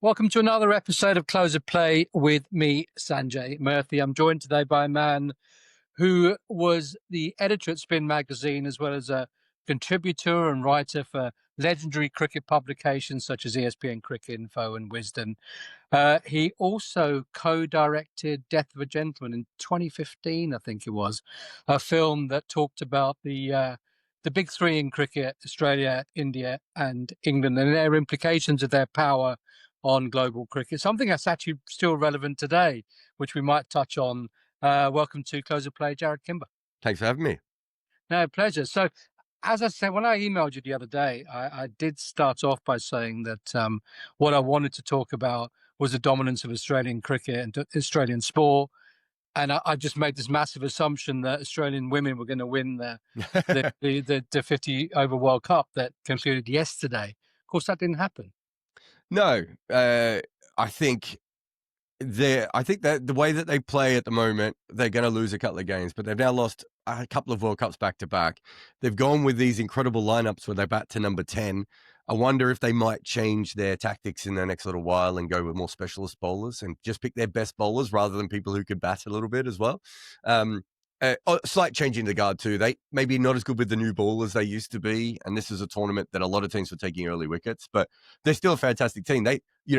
Welcome to another episode of Close of Play with me, Sanjay Murthy. I'm joined today by a man who was the editor at Spin magazine, as well as a contributor and writer for legendary cricket publications such as ESPN Cricket Info and Wisden. He also co-directed Death of a Gentleman in 2015, I think it was, a film that talked about the big three in cricket: Australia, India, and England, and their implications of their power on global cricket. Something that's actually still relevant today, which we might touch on. Welcome to Close of Play, Jarrod, Kimber. Thanks for having me. No, pleasure. So, as I said, when I emailed you the other day, I did start off by saying that what I wanted to talk about was the dominance of Australian cricket and Australian sport. And I just made this massive assumption that Australian women were going to win the 50 over World Cup that concluded yesterday. Of course, that didn't happen. No, I think that the way that they play at the moment, they're going to lose a couple of games, but they've now lost a couple of World Cups back to back. They've gone with these incredible lineups where they bat to number 10. I wonder if they might change their tactics in the next little while and go with more specialist bowlers and just pick their best bowlers rather than people who could bat a little bit as well. A slight change in the guard too. They maybe not as good with the new ball as they used to be, and this is a tournament that a lot of teams were taking early wickets, but they're still a fantastic team.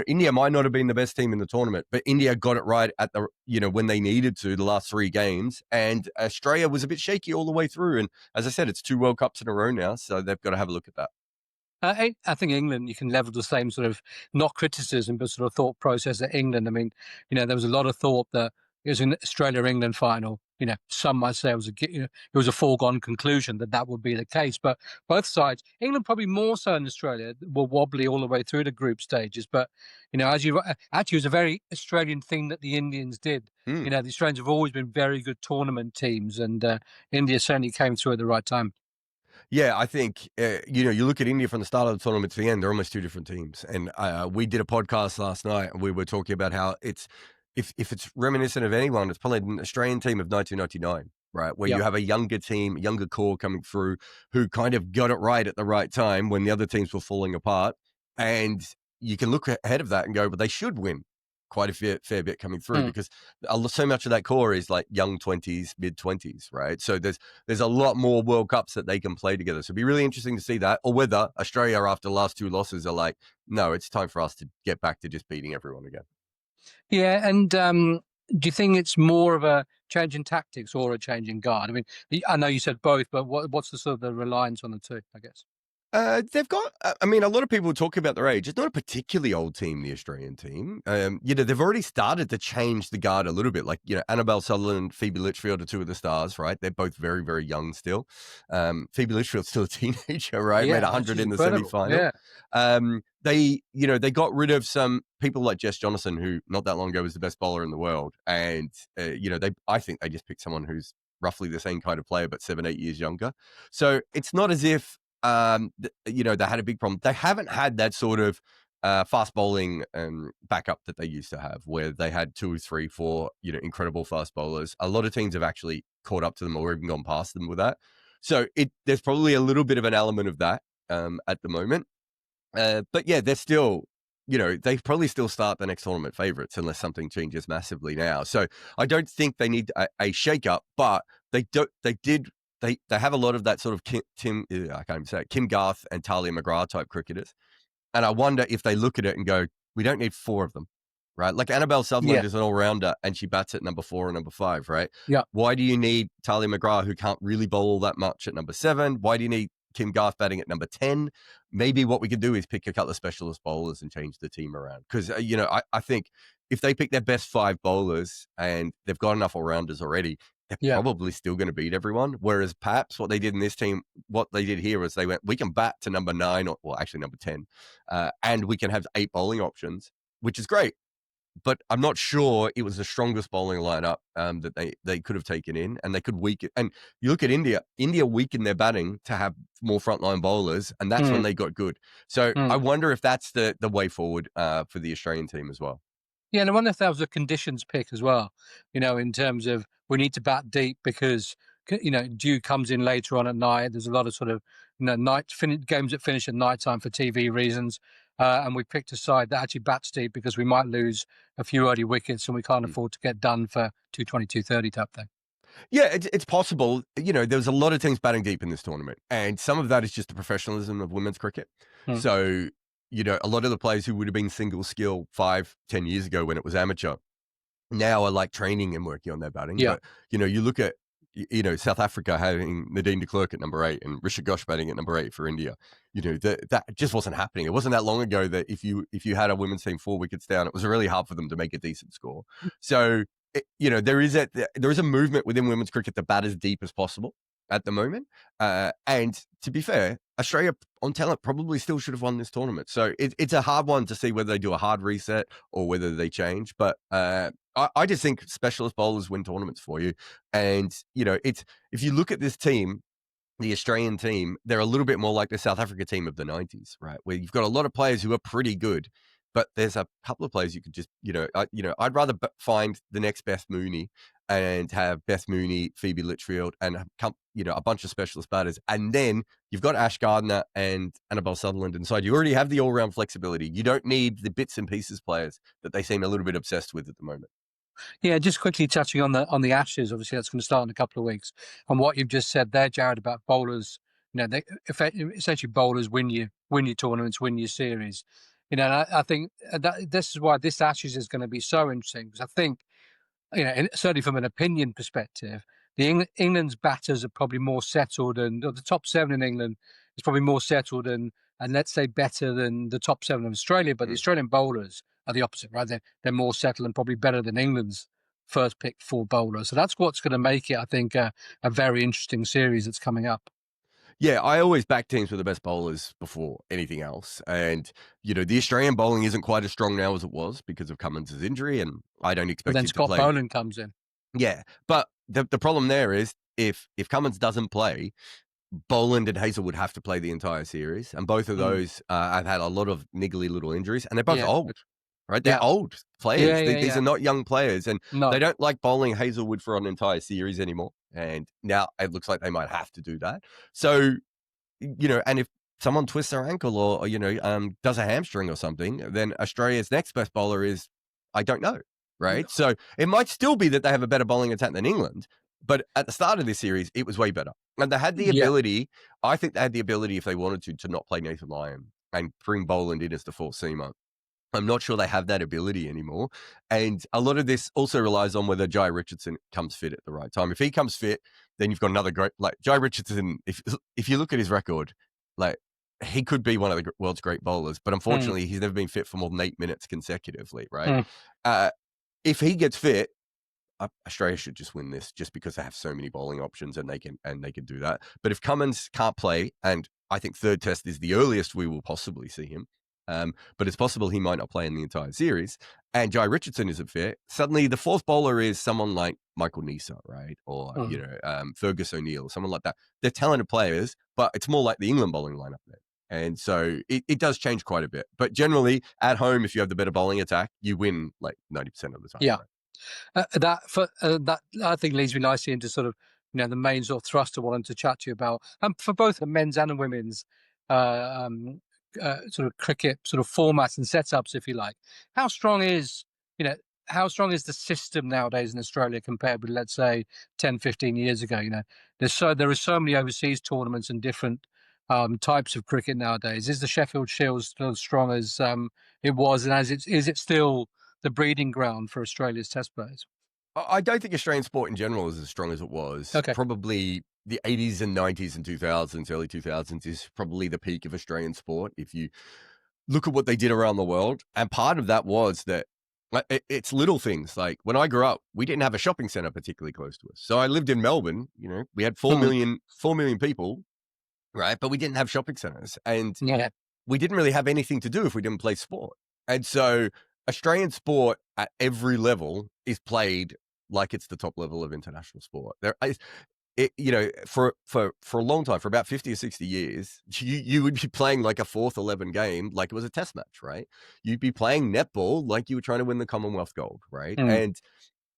India might not have been the best team in the tournament, but India got it right at when they needed to the last three games, and Australia was a bit shaky all the way through. And as I said, it's 2 World Cups in a row now, so they've got to have a look at that. I think England, you can level the same sort of, not criticism, but sort of thought process at England. I mean, there was a lot of thought that it was an Australia-England final. Some might say it was a foregone conclusion that would be the case. But both sides, England probably more so than Australia, were wobbly all the way through the group stages. But, actually, it was a very Australian thing that the Indians did. The Australians have always been very good tournament teams, and India certainly came through at the right time. Yeah, I think, you look at India from the start of the tournament to the end, they're almost 2 different teams. And we did a podcast last night, and we were talking about how if it's reminiscent of anyone, it's probably an Australian team of 1999, right? Where you have a younger team, younger core coming through who kind of got it right at the right time when the other teams were falling apart. And you can look ahead of that and go, but they should win quite a fair bit coming through because so much of that core is like young 20s, mid 20s, right? So there's a lot more World Cups that they can play together. So it'd be really interesting to see that, or whether Australia after the last 2 losses are like, no, it's time for us to get back to just beating everyone again. Yeah, and do you think it's more of a change in tactics or a change in guard? I mean, I know you said both, but what's the sort of the reliance on the two, I guess? They've got, a lot of people talk about their age. It's not a particularly old team, the Australian team. They've already started to change the guard a little bit. Like, Annabelle Sutherland, Phoebe Litchfield are 2 of the stars, right? They're both very, very young still. Phoebe Litchfield's still a teenager, right? Yeah, Made 100 in the semi-final. Yeah. They got rid of some people like Jess Jonassen, who not that long ago was the best bowler in the world. And, I think they just picked someone who's roughly the same kind of player, but 7-8 years younger. So it's not as if, they had a big problem. They haven't had that sort of fast bowling backup that they used to have, where they had 2, 3, 4, incredible fast bowlers. A lot of teams have actually caught up to them or even gone past them with that. So there's probably a little bit of an element of that at the moment. But yeah, they're still, they probably still start the next tournament favourites unless something changes massively now. So I don't think they need a shake-up, but they have a lot of that sort of Kim Garth and Talia McGrath type cricketers. And I wonder if they look at it and go, we don't need 4 of them, right? Like Annabelle Sutherland is an all-rounder and she bats at number 4 and number 5, right? Yeah. Why do you need Talia McGrath, who can't really bowl all that much, at number 7? Why do you need Kim Garth batting at number 10? Maybe what we could do is pick a couple of specialist bowlers and change the team around. Because, I think if they pick their best 5 bowlers and they've got enough all-rounders already, they're probably still going to beat everyone. Whereas perhaps what they did in this team, what they did here was they went, we can bat to number 9, actually number 10, and we can have 8 bowling options, which is great. But I'm not sure it was the strongest bowling lineup that they could have taken in, and they could weaken. And you look at India weakened their batting to have more frontline bowlers, and that's when they got good. So I wonder if that's the way forward for the Australian team as well. Yeah, and I wonder if that was a conditions pick as well, in terms of we need to bat deep because, dew comes in later on at night. There's a lot of sort of, games that finish at night time for TV reasons. and we picked a side that actually bats deep because we might lose a few early wickets and we can't afford to get done for 220, 230 type thing. Yeah, it's possible. There's a lot of teams batting deep in this tournament, and some of that is just the professionalism of women's cricket. Hmm. So, a lot of the players who would have been single skill 5-10 years ago when it was amateur now are like training and working on their batting. Yeah. But, you look at, South Africa having Nadine de Klerk at number 8 and Risha Ghosh batting at number 8 for India. That just wasn't happening. It wasn't that long ago that if you had a women's team 4 wickets down, it was really hard for them to make a decent score. So, there is a movement within women's cricket to bat as deep as possible at the moment. And to be fair, Australia on talent probably still should have won this tournament. So it's a hard one to see whether they do a hard reset or whether they change. But I just think specialist bowlers win tournaments for you. And, if you look at this team, the Australian team, they're a little bit more like the South Africa team of the 90s, right? Where you've got a lot of players who are pretty good, but there's a couple of players you could just, I'd rather find the next Beth Mooney and have Beth Mooney, Phoebe Litchfield, and a bunch of specialist batters. And then you've got Ash Gardner and Annabelle Sutherland inside. You already have the all-round flexibility. You don't need the bits and pieces players that they seem a little bit obsessed with at the moment. Yeah, just quickly touching on the Ashes. Obviously, that's going to start in a couple of weeks. And what you've just said there, Jarrod, about bowlers, they essentially bowlers win your tournaments, win your series. And I think that this is why this Ashes is going to be so interesting, because I think, certainly from an opinion perspective, England's batters are probably more settled, and the top 7 in England is probably more settled and let's say better than the top 7 of Australia. But the Australian bowlers are the opposite, right? They're more settled and probably better than England's first pick 4 bowlers. So that's what's going to make it, I think, a very interesting series that's coming up. Yeah, I always back teams with the best bowlers before anything else. And, the Australian bowling isn't quite as strong now as it was because of Cummins' injury, and I don't But expect then him to Scott play. Boland comes in. Yeah, but the problem there is if Cummins doesn't play, Boland and Hazelwood have to play the entire series, and both of those have had a lot of niggly little injuries, and they're both old, right? They're old players. These are not young players, and No. they don't like bowling Hazelwood for an entire series anymore. And now it looks like they might have to do that. So, and if someone twists their ankle or does a hamstring or something, then Australia's next best bowler is, I don't know, right? So it might still be that they have a better bowling attack than England, but at the start of this series, it was way better. And they had the ability, I think they had the ability, if they wanted to not play Nathan Lyon and bring Boland in as the 4th seamer. I'm not sure they have that ability anymore. And a lot of this also relies on whether Jai Richardson comes fit at the right time. If he comes fit, then you've got another great, like Jai Richardson, if you look at his record, like he could be one of the world's great bowlers, but unfortunately he's never been fit for more than 8 minutes consecutively, right? If he gets fit, Australia should just win this just because they have so many bowling options and they can do that. But if Cummins can't play, and I think 3rd test is the earliest we will possibly see him, but it's possible he might not play in the entire series, and Jai Richardson isn't fit, suddenly the 4th bowler is someone like Michael Neser, right? Or, Fergus O'Neill, someone like that. They're talented players, but it's more like the England bowling lineup there. And so it does change quite a bit. But generally, at home, if you have the better bowling attack, you win like 90% of the time. Yeah. Right? That I think leads me nicely into sort of the main sort of thrust I wanted to chat to you about, for both the men's and the women's sort of cricket sort of formats and setups, if you like. How strong is the system nowadays in Australia compared with, let's say, 10, 15 years ago? There are so many overseas tournaments and different types of cricket nowadays. Is the Sheffield Shield still as strong as it was, and is it still the breeding ground for Australia's test players? I don't think Australian sport in general is as strong as it was. Okay. Probably the 80s and 90s and 2000s, early 2000s is probably the peak of Australian sport. If you look at what they did around the world, and part of that was that it's little things. Like when I grew up, we didn't have a shopping center particularly close to us. So I lived in Melbourne, we had 4 million people, right? But we didn't have shopping centers, and we didn't really have anything to do if we didn't play sport. And so Australian sport at every level is played like it's the top level of international sport. For a long time, for about 50 or 60 years, you would be playing like a 4th 11 game like it was a test match, right? You'd be playing netball like you were trying to win the Commonwealth gold, right? And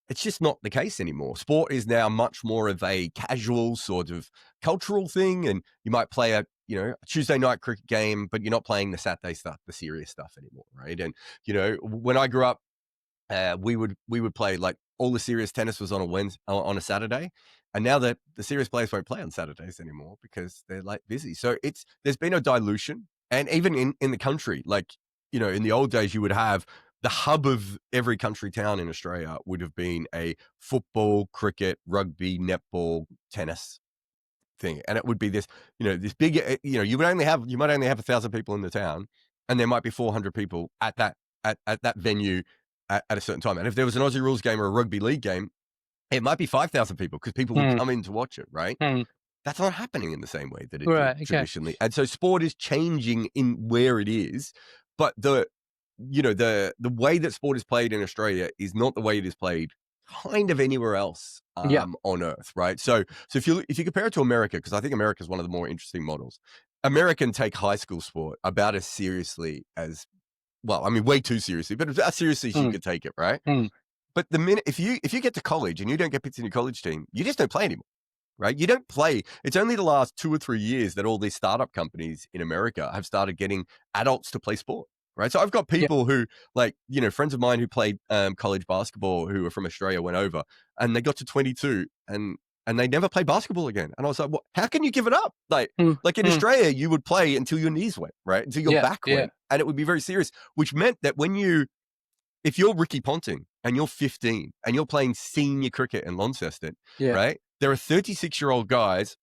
it's just not the case anymore. Sport is now much more of a casual sort of cultural thing, and you might play a Tuesday night cricket game, but you're not playing the Saturday stuff, the serious stuff anymore, right? And when I grew up, we would play, like, all the serious tennis was on a Saturday, and now the serious players won't play on Saturdays anymore because they're, like, busy. So there's been a dilution, and even in the country, like, in the old days, you would have the hub of every country town in Australia would have been a football, cricket, rugby, netball, tennis thing, and it would be this big, you might only have 1,000 people in the town, and there might be 400 people at that venue at a certain time. And if there was an Aussie rules game or a rugby league game, it might be 5,000 people because people would come in to watch it, right? That's not happening in the same way that it did traditionally. And so sport is changing in where it is, but the way that sport is played in Australia is not the way it is played kind of anywhere else on earth, right? So if you compare it to America, because I think America is one of the more interesting models. American take high school sport about as seriously as, well, I mean, way too seriously, but as seriously as you could take it, right? But the minute if you get to college and you don't get picked in your college team, you just don't play anymore, right? You don't play. It's only the last 2 or 3 years that all these startup companies in America have started getting adults to play sport, right? So I've got people who, like, friends of mine who played college basketball who were from Australia went over, and they got to 22 and they never played basketball again. And I was like, well, how can you give it up? Like in Australia, you would play until your knees went, right? Until your back went. And it would be very serious, which meant that if you're Ricky Ponting and you're 15 and you're playing senior cricket in Launceston, right? There are 36-year-old guys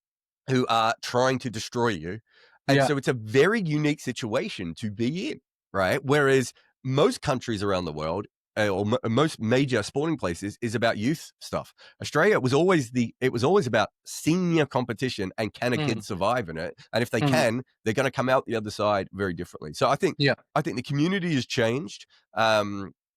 who are trying to destroy you. And so it's a very unique situation to be in, right? Whereas most countries around the world, or most major sporting places, is about youth stuff. Australia was always about senior competition and can a kid survive in it? And if they can, they're going to come out the other side very differently. So I think the community has changed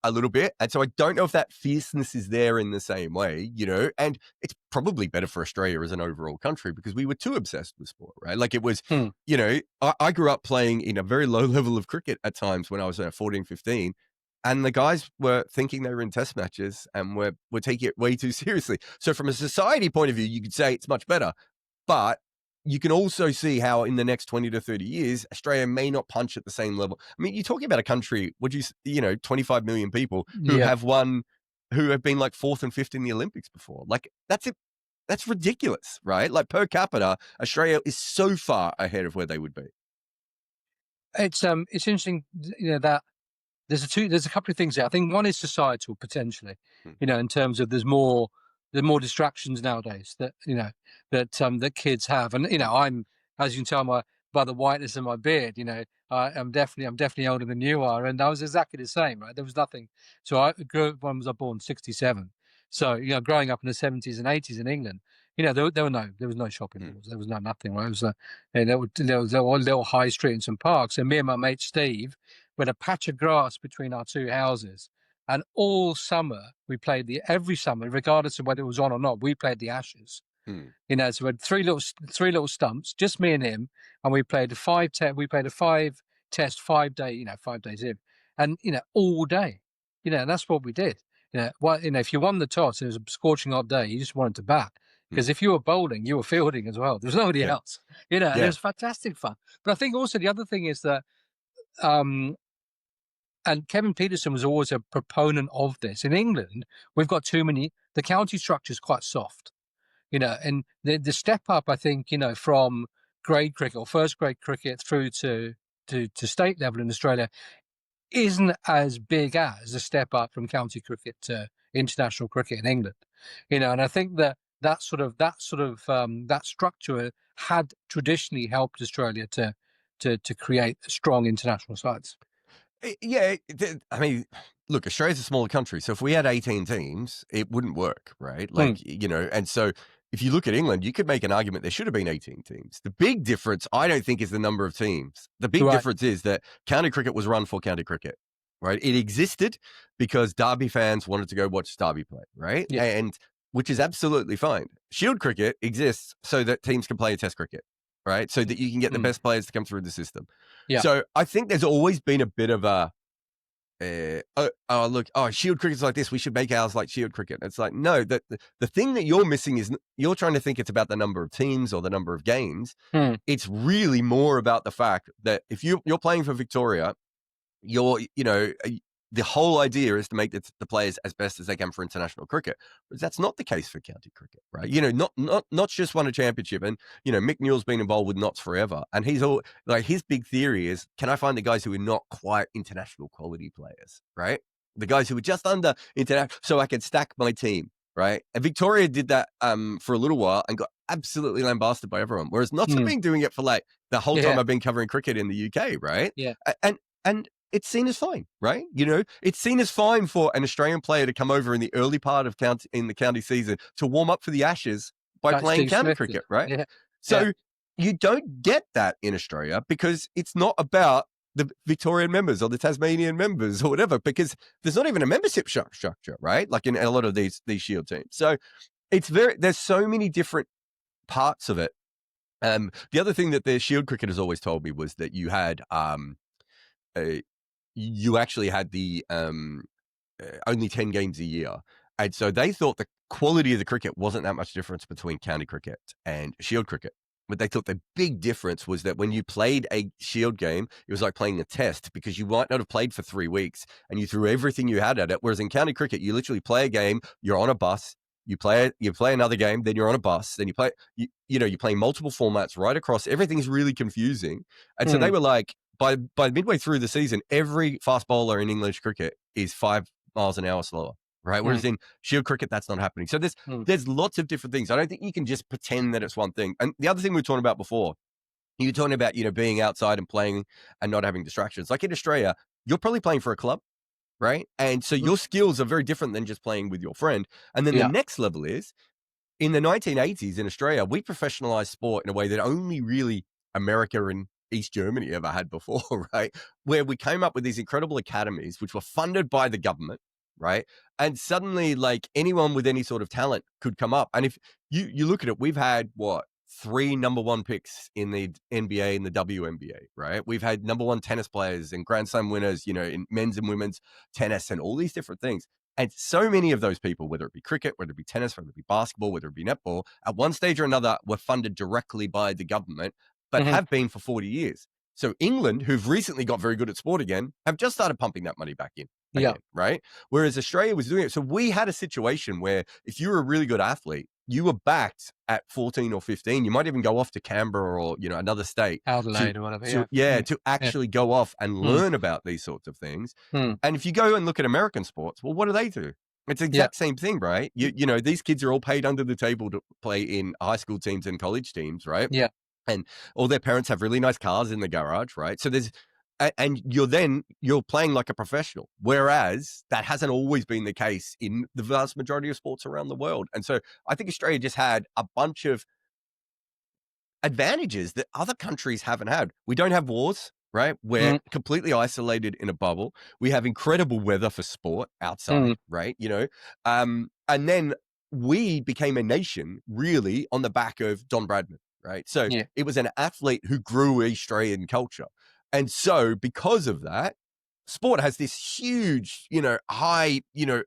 a little bit, and so I don't know if that fierceness is there in the same way, and it's probably better for Australia as an overall country because we were too obsessed with sport, right? Like it was, I grew up playing in a very low level of cricket at times when I was 14, 15. And the guys were thinking they were in test matches and were taking it way too seriously. So from a society point of view, you could say it's much better. But you can also see how in the next 20 to 30 years, Australia may not punch at the same level. I mean, you're talking about a country, 25 million people who have been like 4th and 5th in the Olympics before. Like that's it. That's ridiculous, right? Like per capita, Australia is so far ahead of where they would be. It's interesting, that there's a couple of things there. I think one is societal potentially, in terms of there's more distractions nowadays that kids have, and I'm, as you can tell by the whiteness of my beard, I'm definitely older than you are, and I was exactly the same, right? There was nothing. So I grew up, when was I born? 1967. So growing up in the 1970s and 1980s in England, there was no shopping malls, there was nothing, right? It was there was a little high street and some parks, and me and my mate Steve, with a patch of grass between our two houses, and all summer every summer, regardless of whether it was on or not, we played the Ashes. So we had three little stumps, just me and him, and we played a 5-test 5 day, 5 days in, and all day, and that's what we did. If you won the toss, it was a scorching hot day, you just wanted to bat, because if you were bowling, you were fielding as well. There was nobody else, and it was fantastic fun. But I think also the other thing is that, and Kevin Peterson was always a proponent of this. In England, we've got the county structure is quite soft, and the step up, I think, from grade cricket or first grade cricket through to state level in Australia isn't as big as the step up from county cricket to international cricket in England, and I think that structure had traditionally helped Australia to create strong international sides. Yeah, I mean, look, Australia's a smaller country, so if we had 18 teams, it wouldn't work, right? Like, and so if you look at England, you could make an argument there should have been 18 teams. The big difference, I don't think, is the number of teams. The big difference is that county cricket was run for county cricket, right? It existed because Derby fans wanted to go watch Derby play, right? Yeah. And which is absolutely fine. Shield cricket exists so that teams can play a test cricket, right? So that you can get the best players to come through the system. Yeah. So I think there's always been a bit of look, Shield cricket's like this. We should make ours like Shield cricket. It's like, no, the thing that you're missing is you're trying to think it's about the number of teams or the number of games. Mm. It's really more about the fact that if you're playing for Victoria, the whole idea is to make the players as best as they can for international cricket. But that's not the case for county cricket, right? Not just won a championship. And, Mick Newell's been involved with Notts forever. And he's all like, his big theory is, can I find the guys who are not quite international quality players, right? The guys who are just under international, so I can stack my team, right? And Victoria did that for a little while and got absolutely lambasted by everyone. Whereas Notts have been doing it for like the whole time I've been covering cricket in the UK, right? Yeah. And it's seen as fine, right? It's seen as fine for an Australian player to come over in the early part of the county season to warm up for the Ashes by playing county cricket, right? Yeah. So you don't get that in Australia because it's not about the Victorian members or the Tasmanian members or whatever, because there's not even a membership structure, right? Like in a lot of these Shield teams. So there's so many different parts of it. The other thing that the Shield cricketers always told me was that you had you actually had the only 10 games a year. And so they thought the quality of the cricket wasn't that much difference between county cricket and Shield cricket. But they thought the big difference was that when you played a Shield game, it was like playing a test, because you might not have played for 3 weeks and you threw everything you had at it. Whereas in county cricket, you literally play a game, you're on a bus, you play another game, then you're on a bus, then you're playing multiple formats right across. Everything's really confusing. And so they were like, by midway through the season, every fast bowler in English cricket is 5 miles an hour slower, right? Whereas in Shield cricket, that's not happening. So there's lots of different things. I don't think you can just pretend that it's one thing. And the other thing we were talking about before, you were talking about, being outside and playing and not having distractions. Like in Australia, you're probably playing for a club, right? And so your skills are very different than just playing with your friend. And then the next level is, in the 1980s in Australia, we professionalized sport in a way that only really America and East Germany ever had before, right? Where we came up with these incredible academies, which were funded by the government, right? And suddenly, like, anyone with any sort of talent could come up. And if you look at it, we've had 3 number 1 picks in the NBA and the WNBA, right? We've had number 1 tennis players and Grand Slam winners, in men's and women's tennis and all these different things. And so many of those people, whether it be cricket, whether it be tennis, whether it be basketball, whether it be netball, at one stage or another, were funded directly by the government, but have been for 40 years. So England, who've recently got very good at sport again, have just started pumping that money back in. Again, right? Whereas Australia was doing it. So we had a situation where if you were a really good athlete, you were backed at 14 or 15. You might even go off to Canberra or, another state. Adelaide or whatever. To actually go off and learn about these sorts of things. And if you go and look at American sports, well, what do they do? It's the exact same thing, right? These kids are all paid under the table to play in high school teams and college teams, right? Yeah. And all their parents have really nice cars in the garage, right? So you're playing like a professional, whereas that hasn't always been the case in the vast majority of sports around the world. And so I think Australia just had a bunch of advantages that other countries haven't had. We don't have wars, right? We're completely isolated in a bubble. We have incredible weather for sport outside, right? And then we became a nation really on the back of Don Bradman, right? So it was an athlete who grew Australian culture. And so because of that, sport has this huge, high,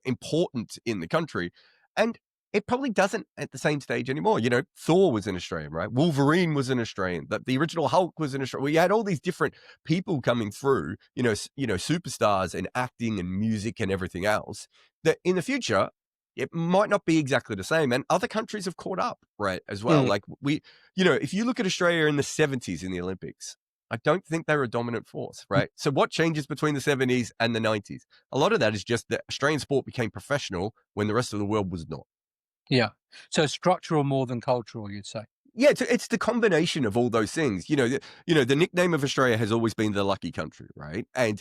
importance in the country. And it probably doesn't at the same stage anymore. Thor was an Australian, right? Wolverine was an Australian. The original Hulk was an Australian. We had all these different people coming through, superstars and acting and music and everything else, that in the future, it might not be exactly the same. And other countries have caught up, right, as well. Like if you look at Australia in the 70s in the Olympics, I don't think they were a dominant force, right? So what changes between the 70s and the 90s? A lot of that is just that Australian sport became professional when the rest of the world was not. Yeah. So structural more than cultural, you'd say. Yeah, it's the combination of all those things. The nickname of Australia has always been the lucky country, right? And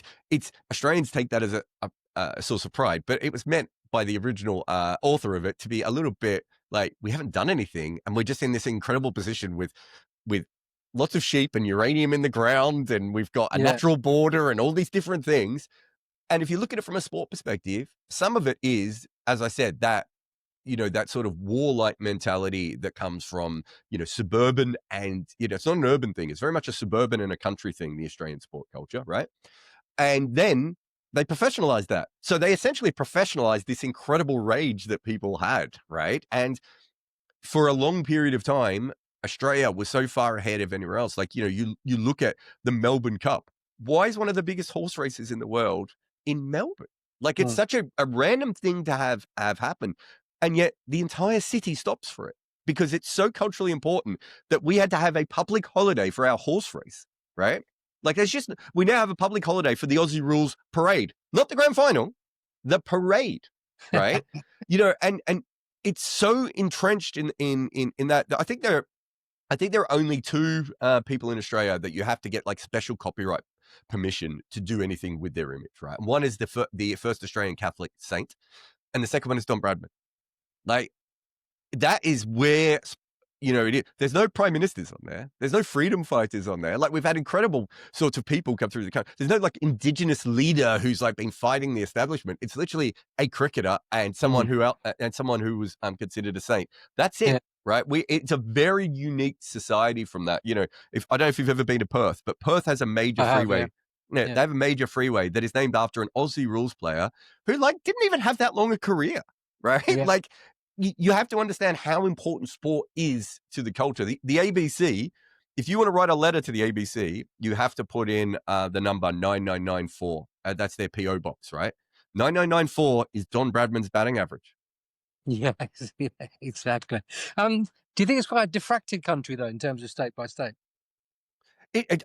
Australians take that as a source of pride, but it was meant by the original author of it to be a little bit like, we haven't done anything and we're just in this incredible position with lots of sheep and uranium in the ground, and we've got a natural border and all these different things. And if you look at it from a sport perspective, some of it is, as I said, that that sort of warlike mentality that comes from, suburban and, it's not an urban thing. It's very much a suburban and a country thing, the Australian sport culture, right? And then they professionalized that. So they essentially professionalized this incredible rage that people had, right? And for a long period of time, Australia was so far ahead of anywhere else. Like, you look at the Melbourne Cup. Why is one of the biggest horse races in the world in Melbourne? Like, it's Mm. such a random thing to have happen. And yet the entire city stops for it because it's so culturally important that we had to have a public holiday for our horse race, right? Like, we now have a public holiday for the Aussie Rules parade, not the grand final, the parade, right? And it's so entrenched in that. I think there are only two people in Australia that you have to get like special copyright permission to do anything with their image, right? And one is the first Australian Catholic saint, and the second one is Don Bradman. Like, that is where there's no prime ministers on there. There's no freedom fighters on there. Like, we've had incredible sorts of people come through the country. There's no like indigenous leader who's like been fighting the establishment. It's literally a cricketer and someone who was considered a saint. That's it. Yeah, Right. It's a very unique society from that. If I don't know if you've ever been to Perth, but Perth has a major I have. freeway. Yeah, Yeah, yeah, they have a major freeway that is named after an Aussie rules player who like didn't even have that long a career. Right. yeah. Like, you have to understand how important sport is to the culture. The ABC, if you want to write a letter to the ABC, you have to put in the number 9994. That's their PO box, right? 9994 is Don Bradman's batting average. Yeah, yeah, exactly. Do you think it's quite a diffracted country though, in terms of state by state?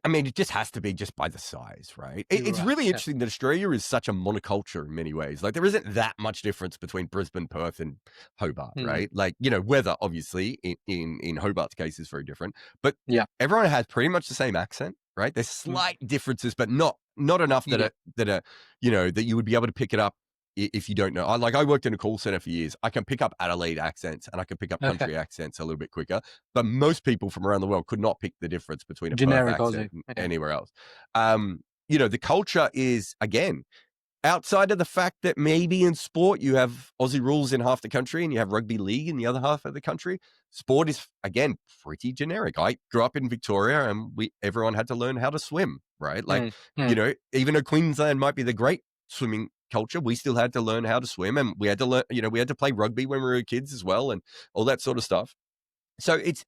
I mean, it just has to be just by the size, right? You're It's right. really Yeah. interesting that Australia is such a monoculture in many ways. Like, there isn't that much difference between Brisbane, Perth, and Hobart, Mm. right? Like, weather, obviously, in Hobart's case is very different, but Yeah. everyone has pretty much the same accent, right? There's Mm. slight differences, but not enough that Yeah. that you would be able to pick it up if you don't know. I worked in a call center for years. I can pick up Adelaide accents and I can pick up Okay. country accents a little bit quicker. But most people from around the world could not pick the difference between a Perth Generic Aussie. accent and Yeah. anywhere else. The culture is, again, outside of the fact that maybe in sport you have Aussie rules in half the country and you have rugby league in the other half of the country, sport is, again, pretty generic. I grew up in Victoria and everyone had to learn how to swim, right? Like, even though Queensland might be the great swimming culture, we still had to learn how to swim, and we had to learn, we had to play rugby when we were kids as well, and all that sort of stuff. So it's,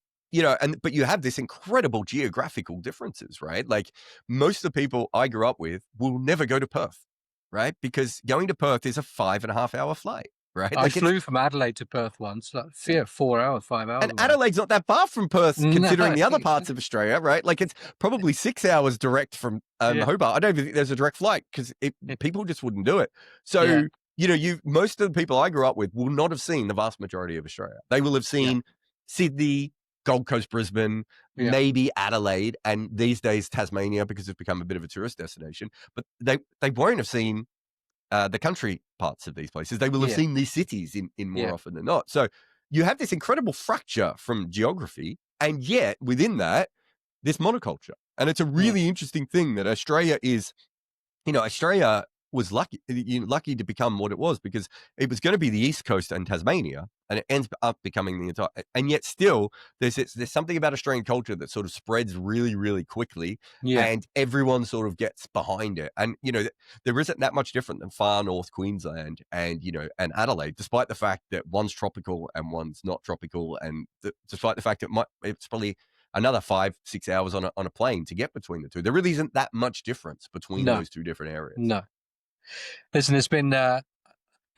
but you have this incredible geographical differences, right? Like, most of the people I grew up with will never go to Perth, right? Because going to Perth is a 5.5 hour flight, right? I Like, flew from Adelaide to Perth once, like 4 hours, 5 hours and away. Adelaide's not that far from Perth, No. considering the other parts of Australia, right? Like, it's probably 6 hours direct from Yeah. Hobart. I don't even think there's a direct flight because people just wouldn't do it. So, Yeah. most of the people I grew up with will not have seen the vast majority of Australia. They will have seen Sydney, Gold Coast, Brisbane, Yeah. maybe Adelaide, and these days Tasmania, because it's become a bit of a tourist destination. But they won't have seen the country parts of these places. They will have seen these cities in more often than not. So you have this incredible fracture from geography, and yet within that, this monoculture. And it's a really interesting thing that Australia is, Australia was lucky to become what it was, because it was going to be the East Coast and Tasmania, and it ends up becoming the entire. And yet still, there's something about Australian culture that sort of spreads really, really quickly, and everyone sort of gets behind it. And there isn't that much different than far north Queensland and and Adelaide, despite the fact that one's tropical and one's not tropical, and despite the fact that it's probably another 5-6 hours on a plane to get between the two. There really isn't that much difference between those two different areas. No. Listen, it's been, I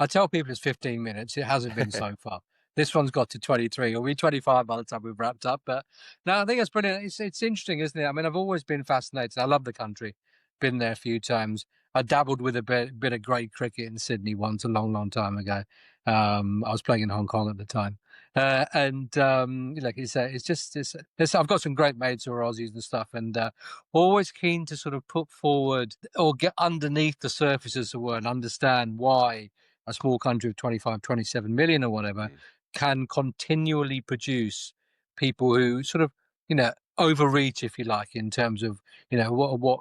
tell people it's 15 minutes. It hasn't been so far. This one's got to 23. It'll be 25 by the time we've wrapped up. But no, I think it's brilliant. It's interesting, isn't it? I mean, I've always been fascinated. I love the country. Been there a few times. I dabbled with a bit of grade cricket in Sydney once, a long, long time ago. I was playing in Hong Kong at the time. Like you say, I've got some great mates who are Aussies and stuff, and always keen to sort of put forward or get underneath the surface, as it were, and understand why a small country of 25, 27 million or whatever can continually produce people who sort of, overreach, if you like, in terms of, what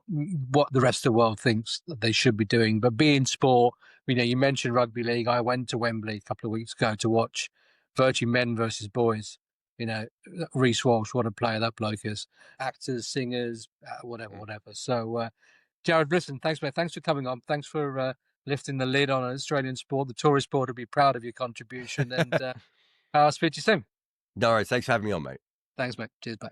the rest of the world thinks that they should be doing. But being sport, you mentioned rugby league. I went to Wembley a couple of weeks ago to watch virtually men versus boys. Reece Walsh, what a player that bloke is. Actors, singers, whatever. So Jarrod, listen, thanks, mate. Thanks for coming on. Thanks for lifting the lid on an Australian sport. The tourist sport will be proud of your contribution. And I'll speak to you soon. No worries. Thanks for having me on, mate. Thanks, mate. Cheers, bye.